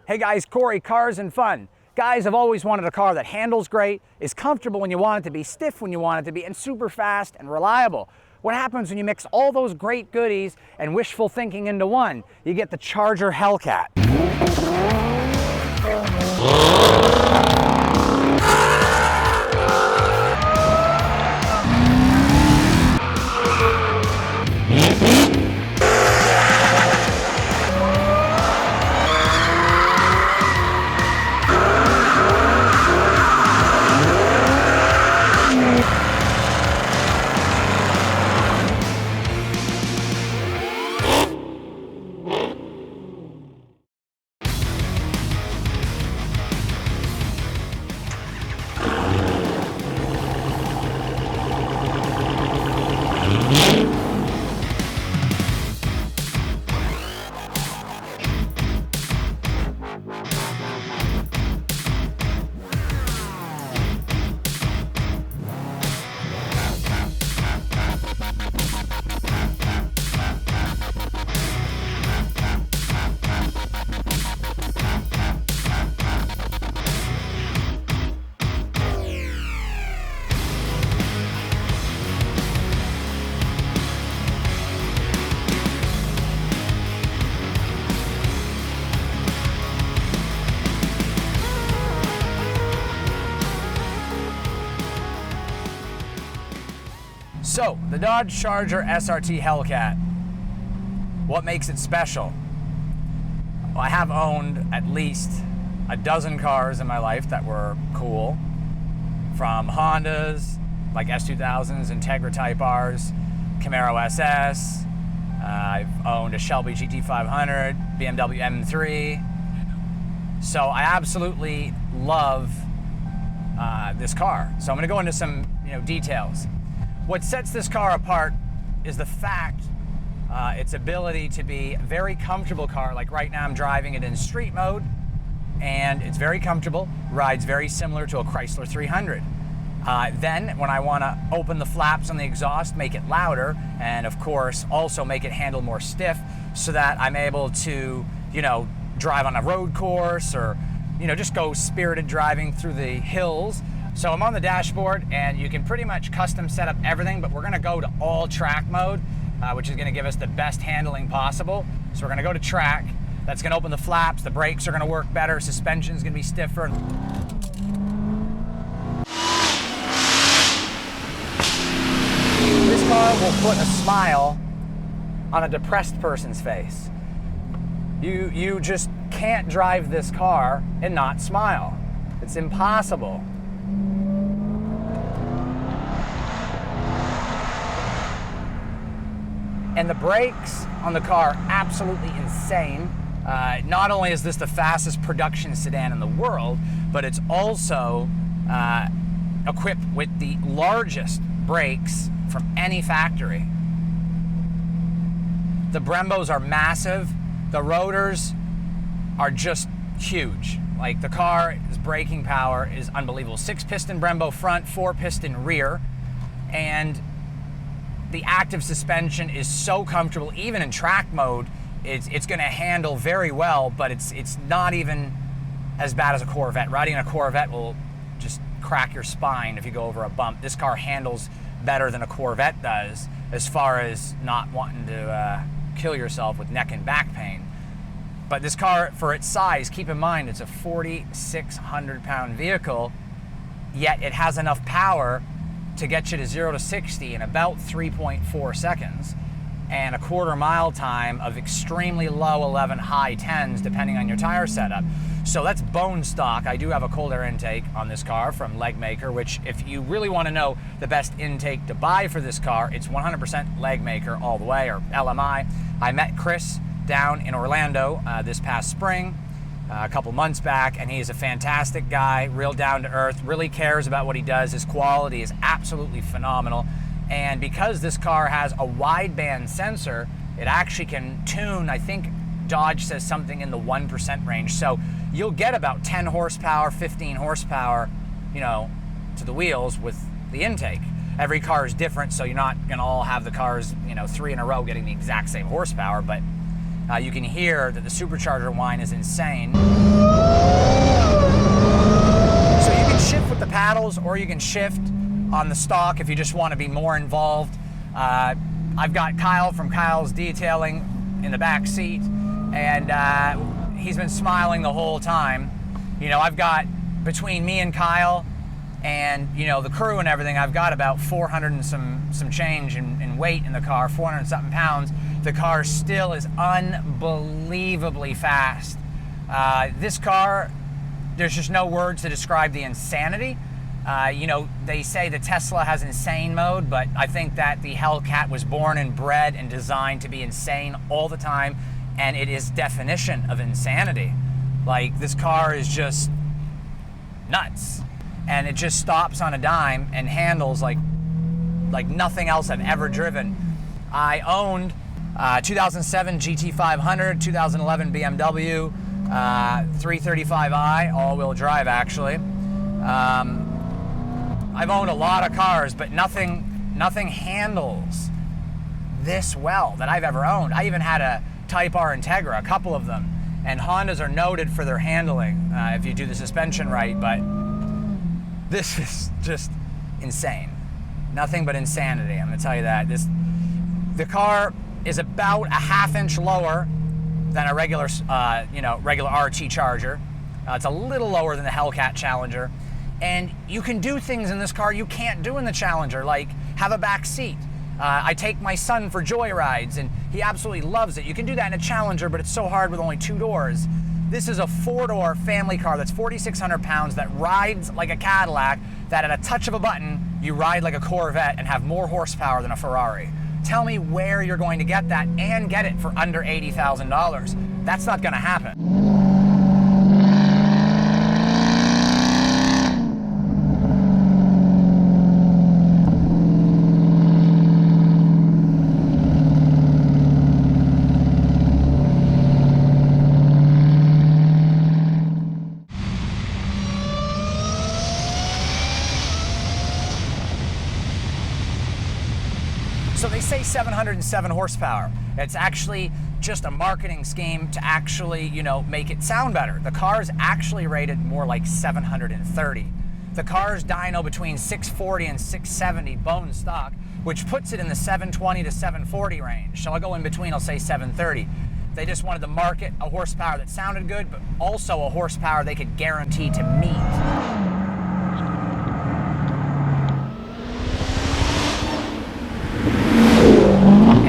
Hey guys, Corey, Cars and Fun. Guys, I've always wanted a car that handles great, is comfortable when you want it to be, stiff when you want it to be, and super fast and reliable. What happens when you mix all those great goodies and wishful thinking into one? You get the Charger Hellcat. So, the Dodge Charger SRT Hellcat, what makes it special? Well, I have owned at least a dozen cars in my life that were cool, from Hondas, like S2000s, Integra Type Rs, Camaro SS, I've owned a Shelby GT500, BMW M3, so I absolutely love this car. So I'm going to go into some details. What sets this car apart is the fact its ability to be a very comfortable car. Like right now I'm driving it in street mode and it's very comfortable, rides very similar to a Chrysler 300. Then when I want to open the flaps on the exhaust, make it louder, and of course also make it handle more stiff so that I'm able to drive on a road course or just go spirited driving through the hills. So I'm on the dashboard and you can pretty much custom set up everything, but we're gonna go to all track mode, which is gonna give us the best handling possible. So we're gonna go to track. That's gonna open the flaps, the brakes are gonna work better, suspension's gonna be stiffer. This car will put a smile on a depressed person's face. You just can't drive this car and not smile. It's impossible. And the brakes on the car, absolutely insane. Not only is this the fastest production sedan in the world, but it's also equipped with the largest brakes from any factory. The Brembos are massive. The rotors are just huge. Like the car's braking power is unbelievable. 6-piston Brembo front, 4-piston rear, and the active suspension is so comfortable. Even in track mode, it's going to handle very well, but it's not even as bad as a Corvette. Riding a Corvette will just crack your spine if you go over a bump. This car handles better than a Corvette does as far as not wanting to kill yourself with neck and back pain. But this car, for its size, keep in mind it's a 4,600-pound vehicle, yet it has enough power to get you to 0 to 60 in about 3.4 seconds and a quarter-mile time of extremely low 11, high 10s depending on your tire setup. So that's bone stock. I do have a cold air intake on this car from Legmaker, which if you really want to know the best intake to buy for this car, it's 100% Legmaker all the way, or LMI. I met Chris down in Orlando this past spring, a couple months back, and he's a fantastic guy, real down to earth, really cares about what he does. His quality is absolutely phenomenal. And because this car has a wideband sensor, it actually can tune, I think Dodge says something in the 1% range. So you'll get about 10 horsepower, 15 horsepower, to the wheels with the intake. Every car is different, so you're not gonna all have the cars, 3 in a row getting the exact same horsepower, but you can hear that the Supercharger whine is insane. paddles or you can shift on the stalk if you just want to be more involved. I've got Kyle from Kyle's Detailing in the back seat, and he's been smiling the whole time. You know, I've got, between me and Kyle and, you know, the crew and everything, I've got about 400 and some change in weight in the car, 400 and something pounds. The car still is unbelievably fast. This car, there's just no words to describe the insanity. You know, they say the Tesla has insane mode, but I think that the Hellcat was born and bred and designed to be insane all the time, and it is definition of insanity. Like, this car is just nuts, and it just stops on a dime and handles like nothing else I've ever driven. I owned 2007 GT500, 2011 BMW 335i, all-wheel drive actually. I've owned a lot of cars, but nothing handles this well that I've ever owned. I even had a Type R Integra, a couple of them, and Hondas are noted for their handling if you do the suspension right, but this is just insane. Nothing but insanity, I'm gonna tell you that. The car is about a half-inch lower than a regular, regular RT Charger. It's a little lower than the Hellcat Challenger. And you can do things in this car you can't do in the Challenger, like have a back seat. I take my son for joyrides, and he absolutely loves it. You can do that in a Challenger, but it's so hard with only 2 doors. This is a 4-door family car that's 4,600 pounds, that rides like a Cadillac, that at a touch of a button, you ride like a Corvette and have more horsepower than a Ferrari. Tell me where you're going to get that and get it for under $80,000. That's not gonna happen. So they say 707 horsepower. It's actually just a marketing scheme to actually, make it sound better. The car is actually rated more like 730. The car's dyno between 640 and 670 bone stock, which puts it in the 720 to 740 range. So I'll go in between, I'll say 730. They just wanted to market a horsepower that sounded good, but also a horsepower they could guarantee to meet.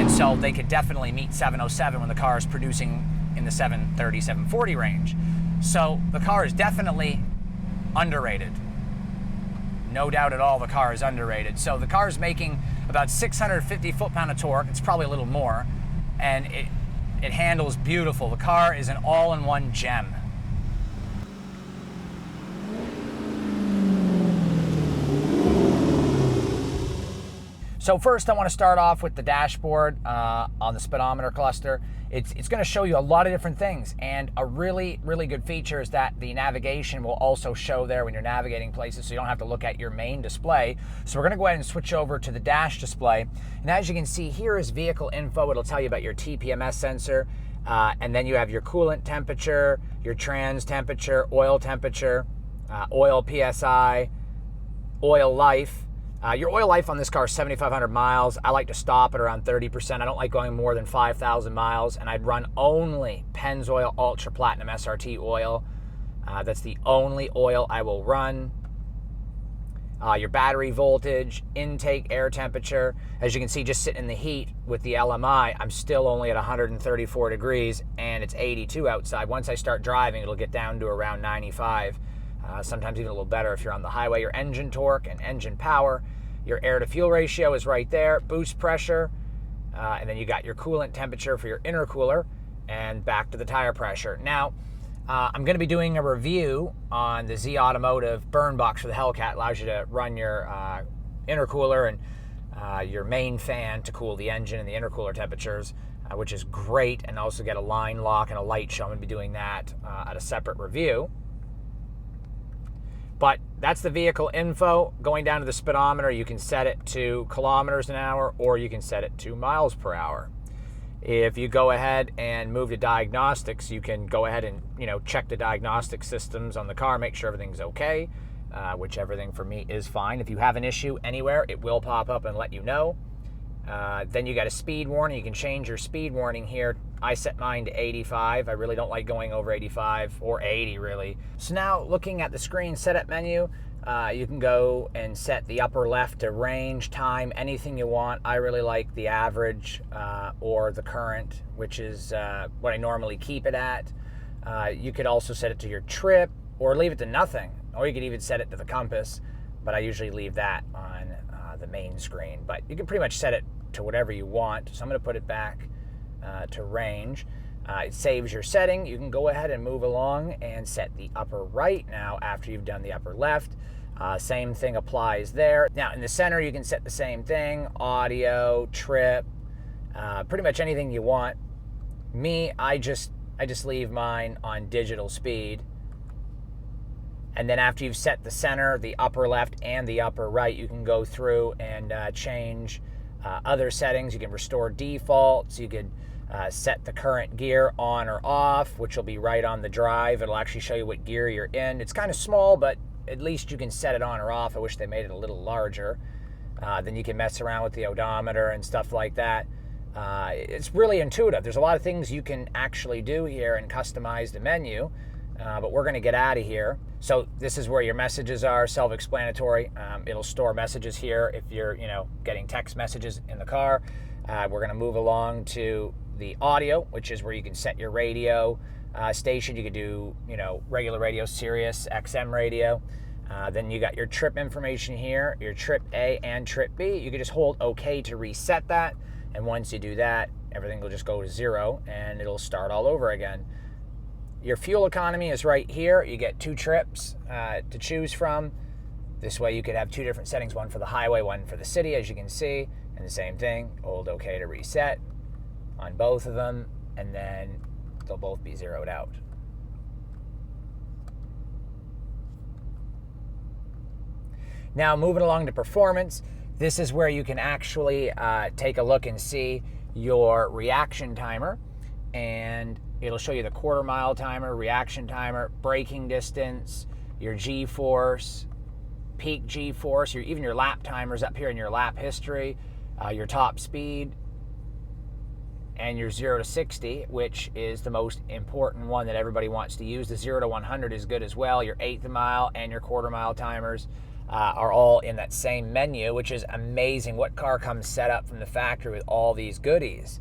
So they could definitely meet 707 when the car is producing in the 730, 740 range. So the car is definitely underrated. No doubt at all the car is underrated. So the car is making about 650 foot-pound of torque. It's probably a little more. And it handles beautiful. The car is an all-in-one gem. So first I want to start off with the dashboard on the speedometer cluster. It's going to show you a lot of different things, and a really, really good feature is that the navigation will also show there when you're navigating places, so you don't have to look at your main display. So we're going to go ahead and switch over to the dash display. And as you can see, here is vehicle info. It'll tell you about your TPMS sensor, and then you have your coolant temperature, your trans temperature, oil temperature, oil PSI, oil life. Your oil life on this car is 7,500 miles. I like to stop at around 30%. I don't like going more than 5,000 miles, and I'd run only Pennzoil Ultra Platinum SRT oil. That's the only oil I will run. Your battery voltage, intake air temperature. As you can see, just sitting in the heat with the LMI, I'm still only at 134 degrees, and it's 82 outside. Once I start driving, it'll get down to around 95. Sometimes even a little better if you're on the highway. Your engine torque and engine power. Your air to fuel ratio is right there. Boost pressure. And then you got your coolant temperature for your intercooler, and back to the tire pressure. Now, I'm going to be doing a review on the Z Automotive burn box for the Hellcat. It allows you to run your intercooler and your main fan to cool the engine and the intercooler temperatures, which is great, and also get a line lock and a light show. I'm going to be doing that at a separate review. But that's the vehicle info. Going down to the speedometer, you can set it to kilometers an hour, or you can set it to miles per hour. If you go ahead and move to diagnostics, you can go ahead and check the diagnostic systems on the car, make sure everything's okay. which everything for me is fine. If you have an issue anywhere, it will pop up and let you know. Then you got a speed warning. You can change your speed warning here. I set mine to 85. I really don't like going over 85 or 80 really. So now looking at the screen setup menu, you can go and set the upper left to range, time, anything you want. I really like the average or the current, which is what I normally keep it at. You could also set it to your trip or leave it to nothing, or you could even set it to the compass, but I usually leave that on the main screen. But you can pretty much set it to whatever you want. So I'm going to put it back to range. It saves your setting. You can go ahead and move along and set the upper right now after you've done the upper left. Same thing applies there. Now in the center you can set the same thing, audio, trip, pretty much anything you want. Me, I just leave mine on digital speed. And then after you've set the center, the upper left, and the upper right, you can go through and change other settings. You can restore defaults. You could set the current gear on or off, which will be right on the drive. It'll actually show you what gear you're in. It's kind of small, but at least you can set it on or off. I wish they made it a little larger. Then you can mess around with the odometer and stuff like that. It's really intuitive. There's a lot of things you can actually do here and customize the menu, but we're going to get out of here. So this is where your messages are, self-explanatory. It'll store messages here if you're, getting text messages in the car. We're going to move along to the audio, which is where you can set your radio station. You could do, regular radio, Sirius, XM radio. Then you got your trip information here, your trip A and trip B. You can just hold OK to reset that. And once you do that, everything will just go to 0 and it'll start all over again. Your fuel economy is right here. You get 2 trips to choose from. This way you could have 2 different settings, one for the highway, one for the city, as you can see. And the same thing, hold OK to reset on both of them, and then they'll both be zeroed out. Now moving along to performance, this is where you can actually take a look and see your reaction timer, and it'll show you the quarter-mile timer, reaction timer, braking distance, your G-force, peak G-force, even your lap timers up here in your lap history, your top speed, and your 0 to 60, which is the most important one that everybody wants to use. The 0 to 100 is good as well. Your eighth of mile and your quarter-mile timers are all in that same menu, which is amazing. What car comes set up from the factory with all these goodies?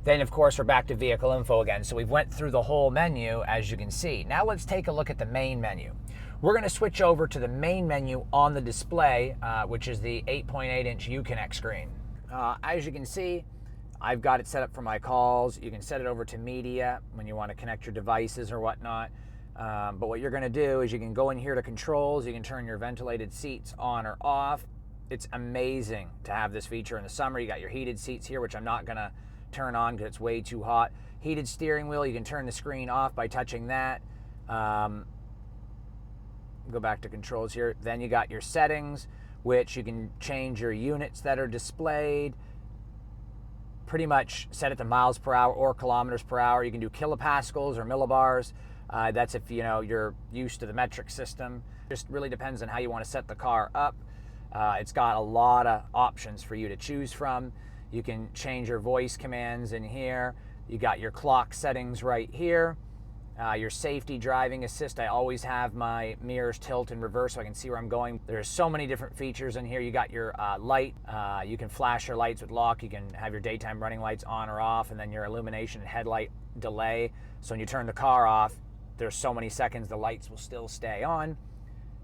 Then, of course, we're back to vehicle info again. So we've went through the whole menu, as you can see. Now let's take a look at the main menu. We're going to switch over to the main menu on the display, which is the 8.8-inch Uconnect screen. As you can see, I've got it set up for my calls. You can set it over to media when you want to connect your devices or whatnot. But what you're going to do is you can go in here to controls. You can turn your ventilated seats on or off. It's amazing to have this feature in the summer. You got your heated seats here, which I'm not going to turn on because it's way too hot. Heated steering wheel, you can turn the screen off by touching that. Go back to controls here. Then you got your settings, which you can change your units that are displayed. Pretty much set it to miles per hour or kilometers per hour. You can do kilopascals or millibars. That's if you're used to the metric system. Just really depends on how you want to set the car up. It's got a lot of options for you to choose from. You can change your voice commands in here. You got your clock settings right here. Your safety driving assist. I always have my mirrors tilt in reverse so I can see where I'm going. There's so many different features in here. You got your light. You can flash your lights with lock. You can have your daytime running lights on or off, and then your illumination and headlight delay. So when you turn the car off, there's so many seconds the lights will still stay on.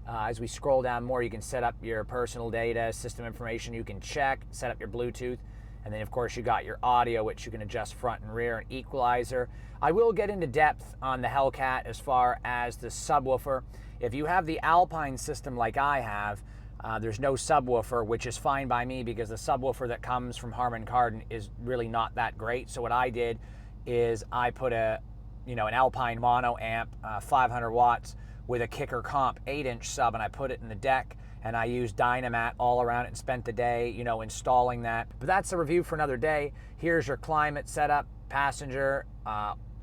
As we scroll down more, you can set up your personal data, system information you can check, set up your Bluetooth. And then, of course, you got your audio, which you can adjust front and rear, and equalizer. I will get into depth on the Hellcat as far as the subwoofer. If you have the Alpine system like I have, there's no subwoofer, which is fine by me because the subwoofer that comes from Harman Kardon is really not that great. So what I did is I put an Alpine mono amp, 500 watts, with a Kicker Comp 8-inch sub, and I put it in the deck. And I used Dynamat all around it and spent the day, installing that. But that's a review for another day. Here's your climate setup. Passenger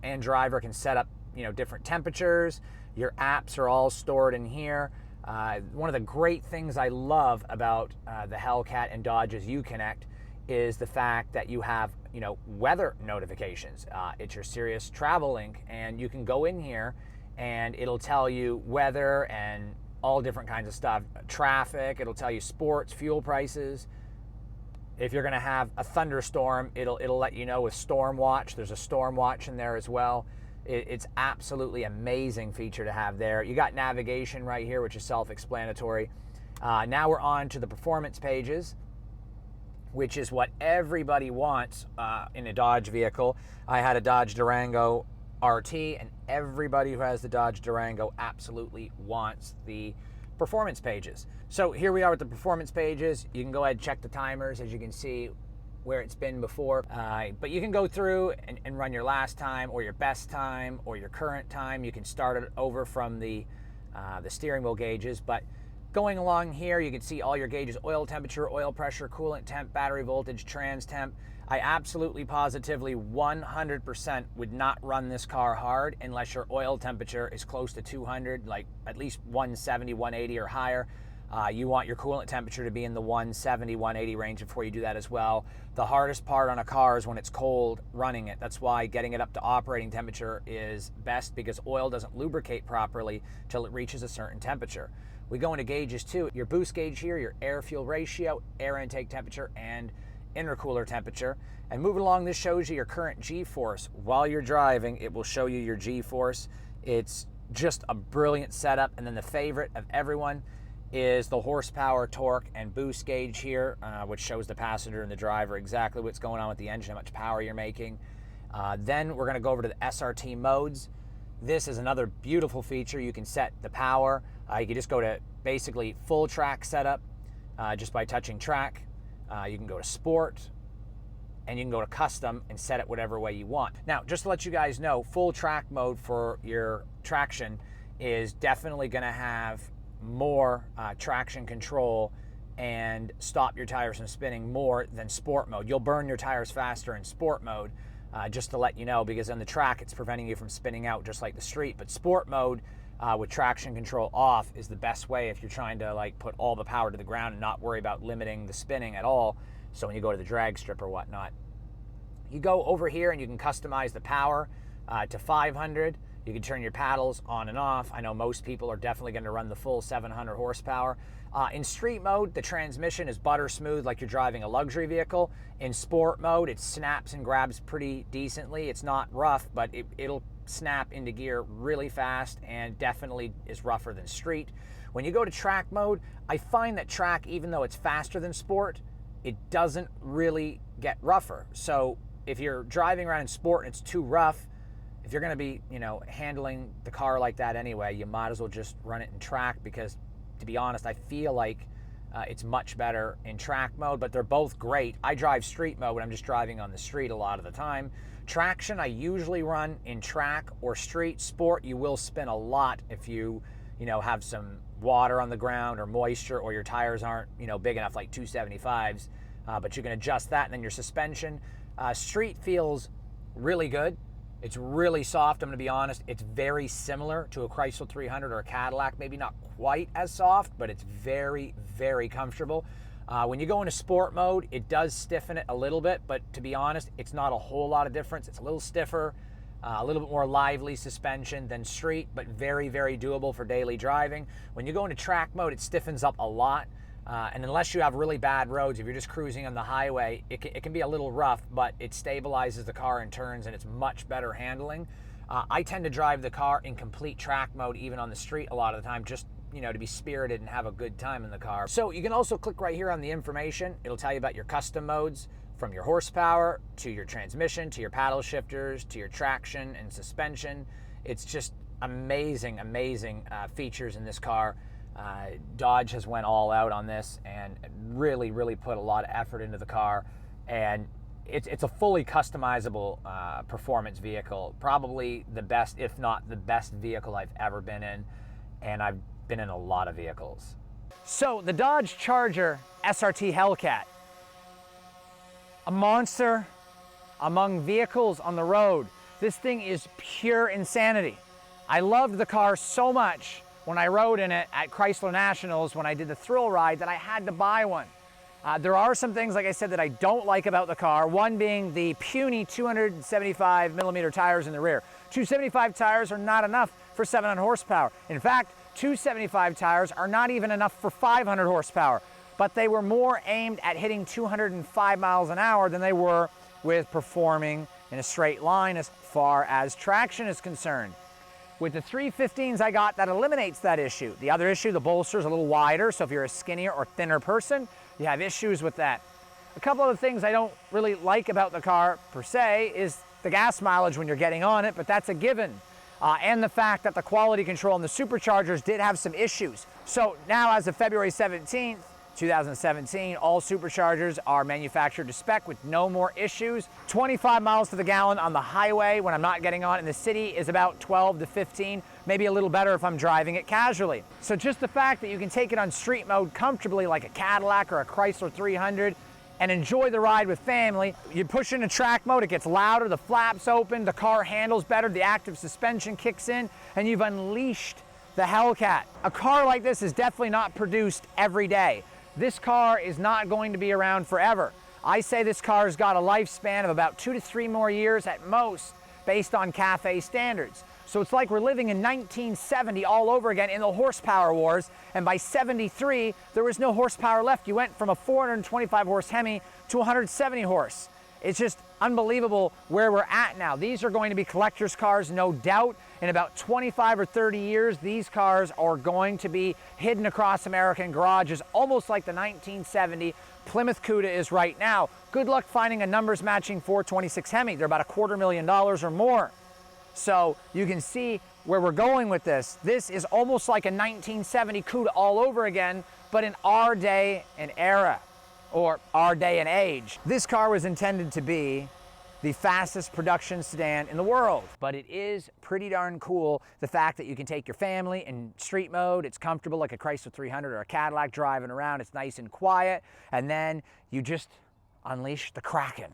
and driver can set up, different temperatures. Your apps are all stored in here. One of the great things I love about the Hellcat and Dodge's Uconnect is the fact that you have, weather notifications. It's your Sirius Travel link, and you can go in here and it'll tell you weather and all different kinds of stuff. Traffic, it'll tell you sports, fuel prices. If you're gonna have a thunderstorm, it'll let you know with Storm Watch. There's a Storm Watch in there as well. It's absolutely amazing feature to have there. You got navigation right here, which is self-explanatory. Now we're on to the performance pages, which is what everybody wants in a Dodge vehicle. I had a Dodge Durango RT, and everybody who has the Dodge Durango absolutely wants the performance pages. So here we are with the performance pages. You can go ahead and check the timers, as you can see where it's been before. But you can go through and run your last time or your best time or your current time. You can start it over from the steering wheel gauges. But going along here, you can see all your gauges: oil temperature, oil pressure, coolant temp, battery voltage, trans temp. I absolutely positively 100% would not run this car hard unless your oil temperature is close to 200, like at least 170, 180 or higher. You want your coolant temperature to be in the 170, 180 range before you do that as well. The hardest part on a car is when it's cold running it. That's why getting it up to operating temperature is best, because oil doesn't lubricate properly till it reaches a certain temperature. We go into gauges too. Your boost gauge here, your air-fuel ratio, air intake temperature, and intercooler temperature. And moving along, this shows you your current G-force. While you're driving, it will show you your G-force. It's just a brilliant setup. And then the favorite of everyone is the horsepower, torque, and boost gauge here, which shows the passenger and the driver exactly what's going on with the engine, how much power you're making. Then we're gonna go over to the SRT modes. This is another beautiful feature. You can set the power. You can just go to basically full track setup just by touching track. You can go to sport, and you can go to custom and set it whatever way you want. Now, just to let you guys know, full track mode for your traction is definitely gonna have more traction control and stop your tires from spinning more than sport mode. You'll burn your tires faster in sport mode, just to let you know, because on the track it's preventing you from spinning out just like the street. But sport mode with traction control off is the best way if you're trying to like put all the power to the ground and not worry about limiting the spinning at all. So when you go to the drag strip or whatnot, you go over here and you can customize the power to 500. You can turn your paddles on and off. I know most people are definitely going to run the full 700 horsepower. In street mode, the transmission is butter smooth, like you're driving a luxury vehicle. In sport mode, it snaps and grabs pretty decently. It's not rough, but it'll snap into gear really fast and definitely is rougher than street. When you go to track mode, I find that track, even though it's faster than sport, it doesn't really get rougher. So if you're driving around in sport and it's too rough, if you're going to be, handling the car like that anyway, you might as well just run it in track, because to be honest, I feel like it's much better in track mode, but they're both great. I drive street mode when I'm just driving on the street a lot of the time. Traction, I usually run in track or street. Sport, you will spin a lot if you, have some water on the ground or moisture, or your tires aren't, big enough, like 275s, but you can adjust that. And then your suspension, street feels really good. It's really soft, I'm gonna be honest. It's very similar to a Chrysler 300 or a Cadillac, maybe not quite as soft, but it's very, very comfortable. When you go into sport mode, it does stiffen it a little bit, but to be honest, it's not a whole lot of difference. It's a little stiffer, a little bit more lively suspension than street, but very, very doable for daily driving. When you go into track mode, it stiffens up a lot. And unless you have really bad roads, if you're just cruising on the highway, it can be a little rough, but it stabilizes the car in turns and it's much better handling. I tend to drive the car in complete track mode, even on the street a lot of the time, just to be spirited and have a good time in the car. So you can also click right here on the information. It'll tell you about your custom modes, from your horsepower to your transmission, to your paddle shifters, to your traction and suspension. It's just amazing, amazing features in this car. Dodge has went all out on this and really, really put a lot of effort into the car, and it's a fully customizable performance vehicle. Probably the best, if not the best vehicle I've ever been in, and I've been in a lot of vehicles. So the Dodge Charger SRT Hellcat, a monster among vehicles on the road. This thing is pure insanity. I loved the car so much when I rode in it at Chrysler Nationals when I did the thrill ride that I had to buy one. There are some things, like I said, that I don't like about the car. One being the puny 275 millimeter tires in the rear. 275 tires are not enough for 700 horsepower. In fact, 275 tires are not even enough for 500 horsepower, but they were more aimed at hitting 205 miles an hour than they were with performing in a straight line as far as traction is concerned. With the 315s I got, that eliminates that issue. The other issue, the bolster is a little wider, so if you're a skinnier or thinner person, you have issues with that. A couple of the things I don't really like about the car per se is the gas mileage when you're getting on it, but that's a given. And the fact that the quality control on the Superchargers did have some issues. So now as of February 17th, 2017, all Superchargers are manufactured to spec with no more issues. 25 miles to the gallon on the highway when I'm not getting on. In the city is about 12 to 15, maybe a little better if I'm driving it casually. So just the fact that you can take it on street mode comfortably like a Cadillac or a Chrysler 300 and enjoy the ride with family. You push into track mode, it gets louder, the flaps open, the car handles better, the active suspension kicks in, and you've unleashed the Hellcat. A car like this is definitely not produced every day. This car is not going to be around forever. I say this car's got a lifespan of about 2 to 3 more years at most, based on CAFE standards. So it's like we're living in 1970 all over again in the horsepower wars, and by 73, there was no horsepower left. You went from a 425 horse Hemi to 170 horse. It's just unbelievable where we're at now. These are going to be collector's cars, no doubt. In about 25 or 30 years, these cars are going to be hidden across American garages, almost like the 1970 Plymouth Cuda is right now. Good luck finding a numbers matching 426 Hemi. They're about $250,000 or more. So you can see where we're going with this. This is almost like a 1970 Cuda all over again, but in our day and era, or our day and age. This car was intended to be the fastest production sedan in the world, but it is pretty darn cool, the fact that you can take your family in street mode, it's comfortable like a Chrysler 300 or a Cadillac driving around, it's nice and quiet, and then you just unleash the Kraken,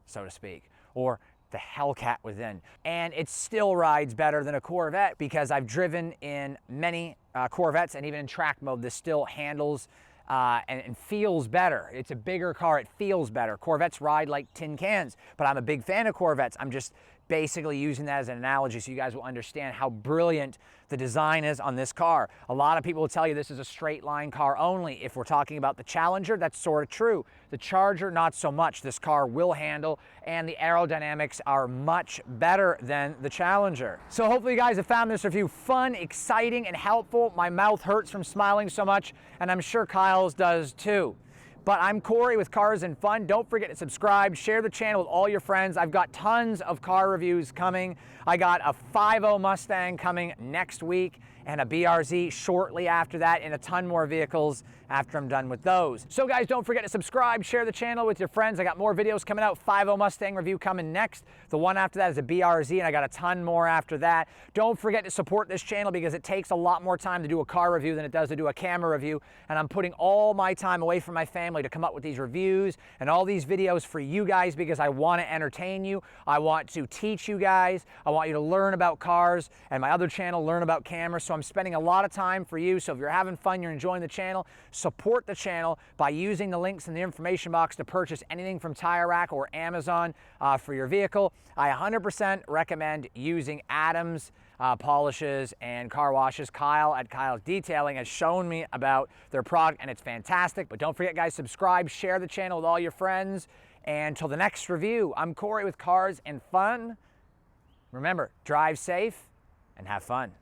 so to speak, or the Hellcat within. And it still rides better than a Corvette because I've driven in many Corvettes, and even in track mode, this still handles and feels better. It's a bigger car, it feels better. Corvettes ride like tin cans, but I'm a big fan of Corvettes. I'm just basically using that as an analogy so you guys will understand how brilliant the design is on this car. A lot of people will tell you this is a straight line car only. If we're talking about the Challenger, that's sort of true. The Charger, not so much. This car will handle, and the aerodynamics are much better than the Challenger. So hopefully you guys have found this review fun, exciting, and helpful. My mouth hurts from smiling so much, and I'm sure Kyle's does too. But I'm Corey with Cars and Fun. Don't forget to subscribe, share the channel with all your friends. I've got tons of car reviews coming. I got a 5.0 Mustang coming next week and a BRZ shortly after that, and a ton more vehicles after I'm done with those. So guys, don't forget to subscribe, share the channel with your friends. I got more videos coming out. 5.0 Mustang review coming next. The one after that is a BRZ, and I got a ton more after that. Don't forget to support this channel because it takes a lot more time to do a car review than it does to do a camera review, and I'm putting all my time away from my family to come up with these reviews and all these videos for you guys because I want to entertain you. I want to teach you guys. I want you to learn about cars, and my other channel, learn about cameras. So I'm spending a lot of time for you. So if you're having fun, you're enjoying the channel, support the channel by using the links in the information box to purchase anything from Tire Rack or Amazon for your vehicle. I 100% recommend using Adams polishes and car washes. Kyle at Kyle's Detailing has shown me about their product, and it's fantastic. But don't forget, guys, subscribe, share the channel with all your friends. And until the next review, I'm Corey with Cars and Fun. Remember, drive safe and have fun.